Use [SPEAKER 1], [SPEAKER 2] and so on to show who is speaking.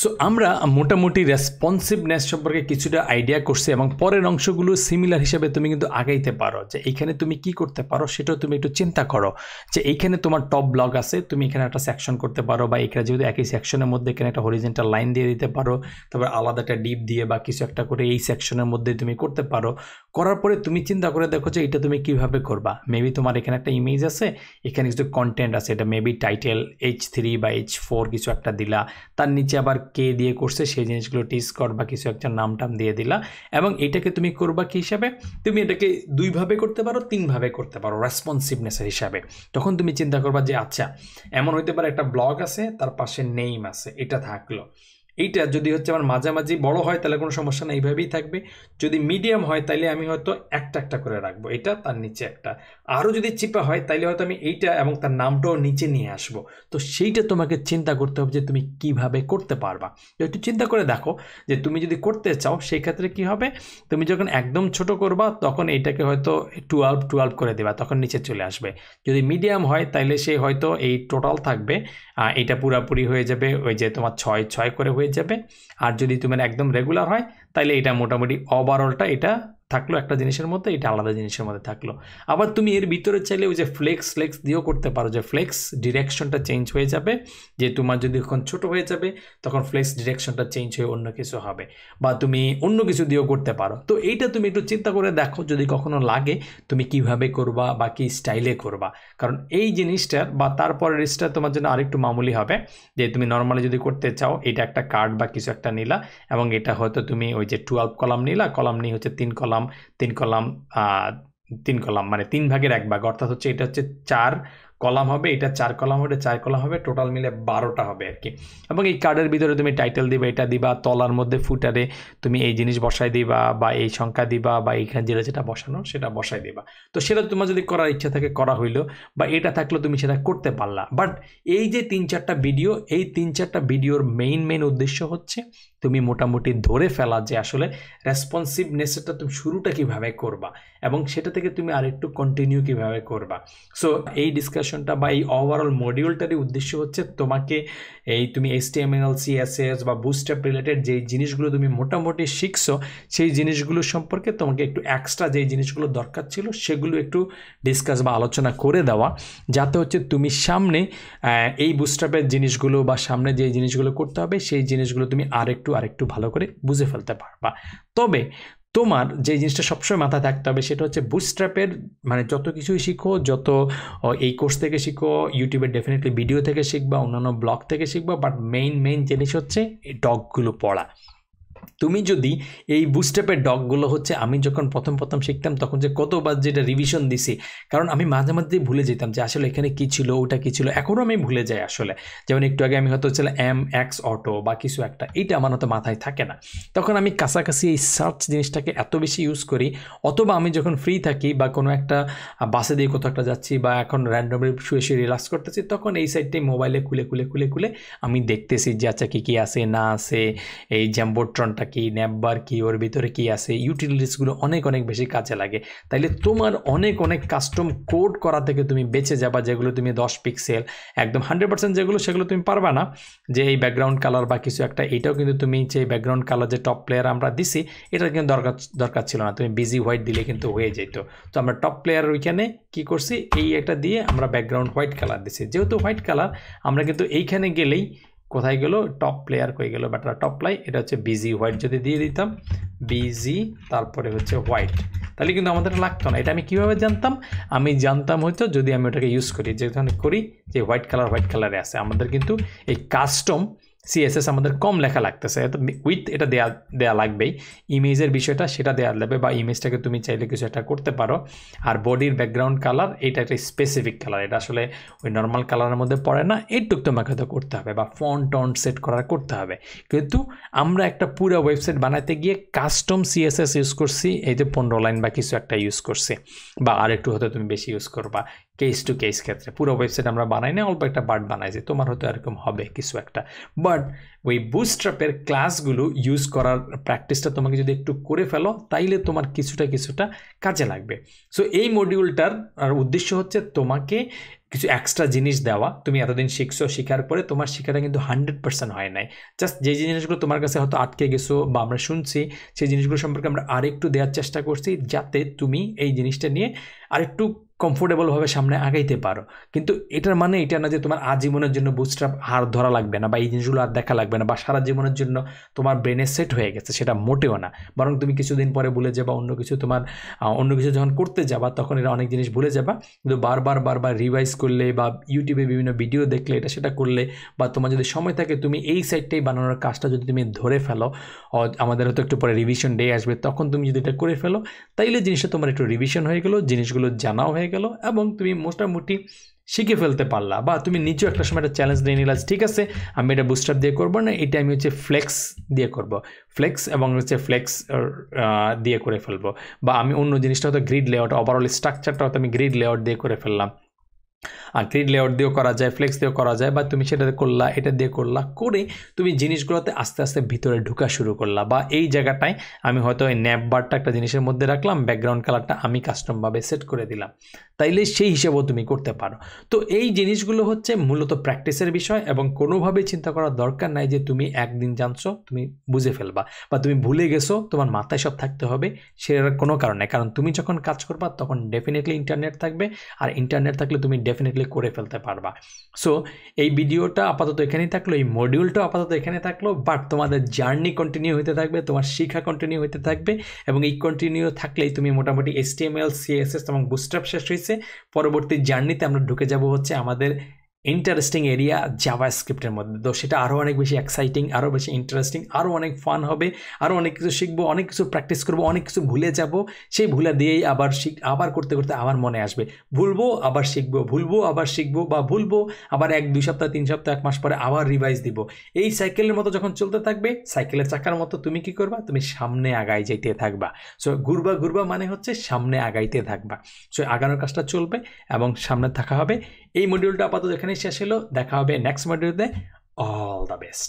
[SPEAKER 1] So আমরা মোটামুটি responsiveness সম্পর্কে কিছুটা আইডিয়া করছি এবং পরের অংশগুলো সিমিলার হিসেবে তুমি কিন্তু আগাইতে পারো। যে এইখানে তুমি কি করতে পারো সেটাও তুমি একটু চিন্তা করো। যে এইখানে তোমার টপ ব্লগ আছে, তুমি এখানে একটা সেকশন করতে পারো, বা এখানে যেহেতু একই সেকশনের মধ্যে এখানে একটা হরিজেন্টাল লাইন দিয়ে দিতে পারো, তারপর আলাদা একটা ডিপ দিয়ে বা কিছু একটা করে এই সেকশনের মধ্যে তুমি করতে পারো। করার পরে তুমি চিন্তা করে দেখো যে এটা তুমি কিভাবে করবা। মেবি তোমার এখানে একটা ইমেজ আছে, এখানে কিছু কন্টেন্ট আছে, এটা মেবি টাইটেল H3 বা H4 কিছু একটা দিলা, তার নিচে আবার কে দিয়ে করছে সেই জিনিসগুলো টিসকট বা কিছু একটা নাম টাম দিয়ে দিলা, এবং এটাকে তুমি করবা কি হিসাবে, তুমি এটাকে দুইভাবে করতে পারো, তিনভাবে করতে পারো রেসপন্সিভনেসের হিসাবে। তখন তুমি চিন্তা করবা যে আচ্ছা এমন হইতে পারে একটা ব্লগ আছে, তার পাশে নেম আছে, এটা থাকলো। এইটা যদি হচ্ছে আমার মাঝামাঝি বড় হয় তাহলে কোনো সমস্যা না, এইভাবেই থাকবে। যদি মিডিয়াম হয় তাইলে আমি হয়তো একটা একটা করে রাখবো, এটা তার নিচে একটা। আরও যদি চিপা হয় তাইলে হয়তো আমি এইটা এবং তার নামটাও নিচে নিয়ে আসবো। তো সেইটা তোমাকে চিন্তা করতে হবে যে তুমি কিভাবে করতে পারবা। একটু চিন্তা করে দেখো যে তুমি যদি করতে চাও সেই ক্ষেত্রে কি হবে। তুমি যখন একদম ছোট করবা তখন এইটাকে হয়তো 12 করে দেবা, তখন নিচে চলে আসবে। যদি মিডিয়াম হয় তাইলে সে হয়তো এই টোটাল থাকবে, এটা পুরাপুরি হয়ে যাবে ওই যে তোমার 6 করে হয়ে যাবে। আর যদি তোমার একদম রেগুলার হয় তাহলে এটা মোটামুটি ওভারঅলটা এটা থাকলো একটা জিনিসের মধ্যে, এটা আলাদা জিনিসের মধ্যে থাকলো। আবার তুমি এর ভিতরে চাইলে ওই যে ফ্লেক্স দিয়েও করতে পারো, যে ফ্লেক্স ডিরেকশনটা চেঞ্জ হয়ে যাবে। যে তোমার যদি এখন ছোট হয়ে যাবে তখন ফ্লেক্স ডিরেকশনটা চেঞ্জ হয়ে অন্য কিছু হবে, বা তুমি অন্য কিছু দিয়েও করতে পারো। তো এইটা তুমি একটু চিন্তা করে দেখো যদি কখনো লাগে তুমি কিভাবে করবা বা কি স্টাইলে করবা। কারণ এই জিনিসটার বা তারপরের জিনিসটা তোমার জন্য আরেকটু মামুলি হবে। যে তুমি নর্মালি যদি করতে চাও এটা একটা কার্ড বা কিছু একটা নিলা, এবং এটা হয়তো তুমি ওই যে 12 কলাম নিলা, কলাম নিয়ে হচ্ছে 3 কলাম মানে 3 ভাগের 1 ভাগ, অর্থাৎ হচ্ছে এটা হচ্ছে 4 কলাম হবে, এটা 4 কলাম হবে, 4 কলাম হবে, টোটাল মিলে 12টা হবে আর কি। এবং এই কার্ডের ভিতরে তুমি টাইটেল দিবা, এটা দিবা, তলার মধ্যে ফুটারে তুমি এই জিনিস বসাই দিবা বা এই সংখ্যা দিবা, বা এইখানে যেটা বসানো সেটা বসাই দিবা। তো সেটা তোমার যদি করার ইচ্ছা থাকে করা হইলো, বা এটা থাকলো তুমি সেটা করতে পারলা। বাট এই যে 3-4টা ভিডিও, এই 3-4টা ভিডিওর মেইন উদ্দেশ্য হচ্ছে তুমি মোটামুটি ধরে ফেলা যে আসলে রেসপন্সিভনেসটা তুমি শুরুটা কিভাবে করবা, এবং সেটা থেকে তুমি আরেকটু কন্টিনিউ কিভাবে করবা। সো এই ডিসকাশনটা বা এই ওভারঅল মডিউলটারই উদ্দেশ্য হচ্ছে তোমাকে এই তুমি HTML, CSS বা বুটস্ট্র্যাপ রিলেটেড যেই জিনিসগুলো তুমি মোটামুটি শিখছো সেই জিনিসগুলো সম্পর্কে তোমাকে একটু এক্সট্রা যেই জিনিসগুলো দরকার ছিল সেগুলো একটু ডিসকাস বা আলোচনা করে দেওয়া, যাতে হচ্ছে তুমি সামনে এই বুটস্ট্র্যাপের জিনিসগুলো বা সামনে যে জিনিসগুলো করতে হবে সেই জিনিসগুলো তুমি আরেকটু ভালো করে বুঝে ফেলতে পারবা। তবে তোমার যে জিনিসটা সবসময় মাথায় থাকতে হবে সেটা হচ্ছে বুটস্ট্র্যাপের মানে যত কিছুই শিখো, যত এই কোর্স থেকে শিখো, ইউটিউবে ডেফিনেটলি ভিডিও থেকে শিখবা, অন্যান্য ব্লগ থেকে শিখবা, বাট মেইন জিনিস হচ্ছে এই ডগগুলো পড়া। তুমি যদি এই বুটস্ট্র্যাপের ডগগুলো হচ্ছে আমি যখন প্রথম শিখতাম তখন যে কতবার যেটা রিভিশন দিছি, কারণ আমি মাঝে ভুলে যেতাম যে আসলে এখানে কী ছিল ওটা কী ছিল, এখনও আমি ভুলে যাই আসলে। যেমন একটু আগে আমি হয়তো ছিল MX অটো বা কিছু একটা, এইটা আমার হয়তো মাথায় থাকে না। তখন আমি কাছাকাছি এই সার্চ জিনিসটাকে এত বেশি ইউজ করি, অথবা আমি যখন ফ্রি থাকি বা কোনো একটা বাসে দিয়ে কোথাও একটা যাচ্ছি বা এখন র্যান্ডমলি শুয়ে রিল্যাক্স করতেছি, তখন এই সাইডটাই মোবাইলে খুলে আমি দেখতেছি যে আচ্ছা কী আছে না আছে, এই জ্যাম্বোট্রনটা কি, ন্যাববার কি, ওর ভিতরে কি আছে, ইউটিলিটিসগুলো অনেক বেশি কাজে লাগে। তাইলে তোমার অনেক কাস্টম কোড করা থেকে তুমি বেঁচে যাবা, যেগুলো তুমি 10 পিক্সেল একদম 100% যেগুলো সেগুলো তুমি পারবা না। যে এই ব্যাকগ্রাউন্ড কালার বা কিছু একটা, এটাও কিন্তু তুমি যে ব্যাকগ্রাউন্ড কালার যে টপ প্লেয়ার আমরা দিছি এটা কিন্তু দরকার ছিল না, তুমি বিজি হোয়াইট দিলে কিন্তু হয়ে যেত। তো আমরা টপ প্লেয়ার ওইখানে কি করছি, এই একটা দিয়ে আমরা ব্যাকগ্রাউন্ড হোয়াইট কালার দিছি। যেহেতু হোয়াইট কালার আমরা কিন্তু এইখানে গেলেই কোথায় গেল, টপ প্লেয়ার কই গেল, বাট টপ লাই এটা হচ্ছে বিজি হোয়াইট যদি দিয়ে দিতাম, বিজি তারপরে হচ্ছে হোয়াইট, তাহলে কিন্তু আমাদের লাগতো না। এটা আমি কিভাবে জানতাম, আমি জানতাম হয়তো যদি আমি ওটাকে ইউজ করি, যেখানে করি যে হোয়াইট কালারে আছে, আমাদের কিন্তু এই কাস্টম CSS আমাদের কম লেখা লাগতেছে, উইথ এটা দেয়া লাগবেই। ইমেজের বিষয়টা সেটা দেওয়া লাগবে, বা ইমেজটাকে তুমি চাইলে কিছু একটা করতে পারো। আর বডির ব্যাকগ্রাউন্ড কালার এটা একটা স্পেসিফিক কালার, এটা আসলে ওই নর্মাল কালারের মধ্যে পড়ে না, এইটুক তোমাকে হয়তো করতে হবে, বা ফন্ট সেট করতে হবে। কিন্তু আমরা একটা পুরো ওয়েবসাইট বানাতে গিয়ে কাস্টম CSS ইউজ করছি, এই যে 15 লাইন বা কিছু একটা ইউজ করছি, বা আরেকটু হয়তো তুমি বেশি ইউজ করবা কেস টু কেস ক্ষেত্রে। পুরো ওয়েবসাইট আমরা বানাই না, অল্প একটা পার্ট বানাইছি, তোমার হয়তো এরকম হবে কিছু একটা। বাট ওই বুটস্ট্র্যাপের ক্লাসগুলো ইউজ করার প্র্যাকটিসটা তোমাকে যদি একটু করে ফেলো তাইলে তোমার কিছুটা কাজে লাগবে। সো এই মডিউলটার উদ্দেশ্য হচ্ছে তোমাকে কিছু এক্সট্রা জিনিস দেওয়া। তুমি এতদিন শিখছো, শেখার পরে তোমার শেখাটা কিন্তু 100% হয় নাই। জাস্ট যে জিনিসগুলো তোমার কাছে হয়তো আটকে গেছো বা আমরা শুনছি, সেই জিনিসগুলো সম্পর্কে আমরা আরেকটু দেওয়ার চেষ্টা করছি, যাতে তুমি এই জিনিসটা নিয়ে আরেকটু কমফোর্টেবলভাবে সামনে আগাইতে পারো। কিন্তু এটার মানে এটা না যে তোমার আজীবনের জন্য বুস্ট্র্যাপ আর ধরা লাগবে না, বা এই জিনিসগুলো আর দেখা লাগবে না, বা সারা জীবনের জন্য তোমার ব্রেনে সেট হয়ে গেছে, সেটা মোটেও না। বরং তুমি কিছুদিন পরে ভুলে যাবা, অন্য কিছু যখন করতে যাবা তখন এটা অনেক জিনিস ভুলে যাবা। কিন্তু বারবার রিভাইজ করলে বা ইউটিউবে বিভিন্ন ভিডিও দেখলে, এটা সেটা করলে, বা তোমার যদি সময় থাকে তুমি এই সাইডটাই বানানোর কাজটা যদি তুমি ধরে ফেলো, আমাদের হয়তো একটু পরে রিভিশন ডে আসবে, তখন তুমি যদি এটা করে ফেলো, তাইলে জিনিসটা তোমার একটু রিভিশন হয়ে গেলো, জিনিসগুলো জানাও হয়ে গেল, এবং তুমি মোটামুটি শিখে ফেলতে পারলা। বা তুমি নিজেও একটা সময় একটা চ্যালেঞ্জ নিয়ে নিলা, ঠিক আছে আমি এটা বুস্টআপ দিয়ে করবো না, এটা আমি ফ্লেক্স দিয়ে করবো, ফ্লেক্স এবং ফ্লেক্স দিয়ে করে ফেলবো। বা আমি অন্য জিনিসটা হয়তো গ্রিড লেআউট, ওভারঅল স্ট্রাকচারটা হয়তো আমি গ্রিড লেআউট দিয়ে করে ফেললাম। আর গ্রিড লেআউট দিয়েও করা যায়, ফ্লেক্স দিয়েও করা যায়, বা তুমি সেটা করলা, এটা দিয়ে করলা, করে তুমি জিনিসগুলোতে আস্তে আস্তে ভিতরে ঢোকা শুরু করলা। বা এই জায়গাটায় আমি হয়তো এই ন্যাপ বারটা একটা জিনিসের মধ্যে রাখলাম, ব্যাকগ্রাউন্ড কালারটা আমি কাস্টমভাবে সেট করে দিলাম, তাইলে সেই হিসেবেও তুমি করতে পারো। তো এই জিনিসগুলো হচ্ছে মূলত প্র্যাকটিসের বিষয়, এবং কোনোভাবেই চিন্তা করার দরকার নাই যে তুমি একদিন জানছো তুমি বুঝে ফেলবা, বা তুমি ভুলে গেছো তোমার মাথায় সব থাকতে হবে, সেটার কোনো কারণ নেই। কারণ তুমি যখন কাজ করবা তখন ডেফিনেটলি ইন্টারনেট থাকবে, আর ইন্টারনেট থাকলে তুমি ডেফিনেটলি করে ফেলতে পারবা। সো এই ভিডিওটা আপাতত এখানেই থাকলো, এই মডিউলটা আপাতত এখানে থাকলো, বাট তোমাদের জার্নি কন্টিনিউ হতে থাকবে, তোমার শিক্ষা কন্টিনিউ হতে থাকবে, এবং এই কন্টিনিউ থাকলেই তুমি মোটামুটি HTML, CSS এবং বুস্ট্র্যাপ শেষ হয়েছে। পরবর্তী জার্নিতে আমরা ঢুকে যাব হচ্ছে আমাদের ইন্টারেস্টিং এরিয়া জাভাস্ক্রিপ্টের মধ্যে। তো সেটা আরও অনেক বেশি এক্সাইটিং, আরও বেশি ইন্টারেস্টিং, আরও অনেক ফান হবে, আরও অনেক কিছু শিখবো, অনেক কিছু প্র্যাকটিস করবো, অনেক কিছু ভুলে যাব, সেই ভুলা দিয়েই আবার করতে করতে আমার মনে আসবে, ভুলবো আবার শিখবো, ভুলবো আবার শিখবো, বা ভুলবো আবার 1-2 সপ্তাহ 3 সপ্তাহ 1 মাস পরে আবার রিভাইজ দিব। এই সাইকেলের মতো যখন চলতে থাকবে, সাইকেলের চাকার মতো তুমি কি করবা, তুমি সামনে আগাই যাইতে থাকবা। সো ঘুরবা মানে হচ্ছে সামনে আগাইতে থাকবা। সো আগানোর কাজটা চলবে এবং সামনে থাকা হবে। এই মডিউলটা আপাতত এখানেই শেষ হলো, দেখা হবে নেক্সট মডিউলে। All the best.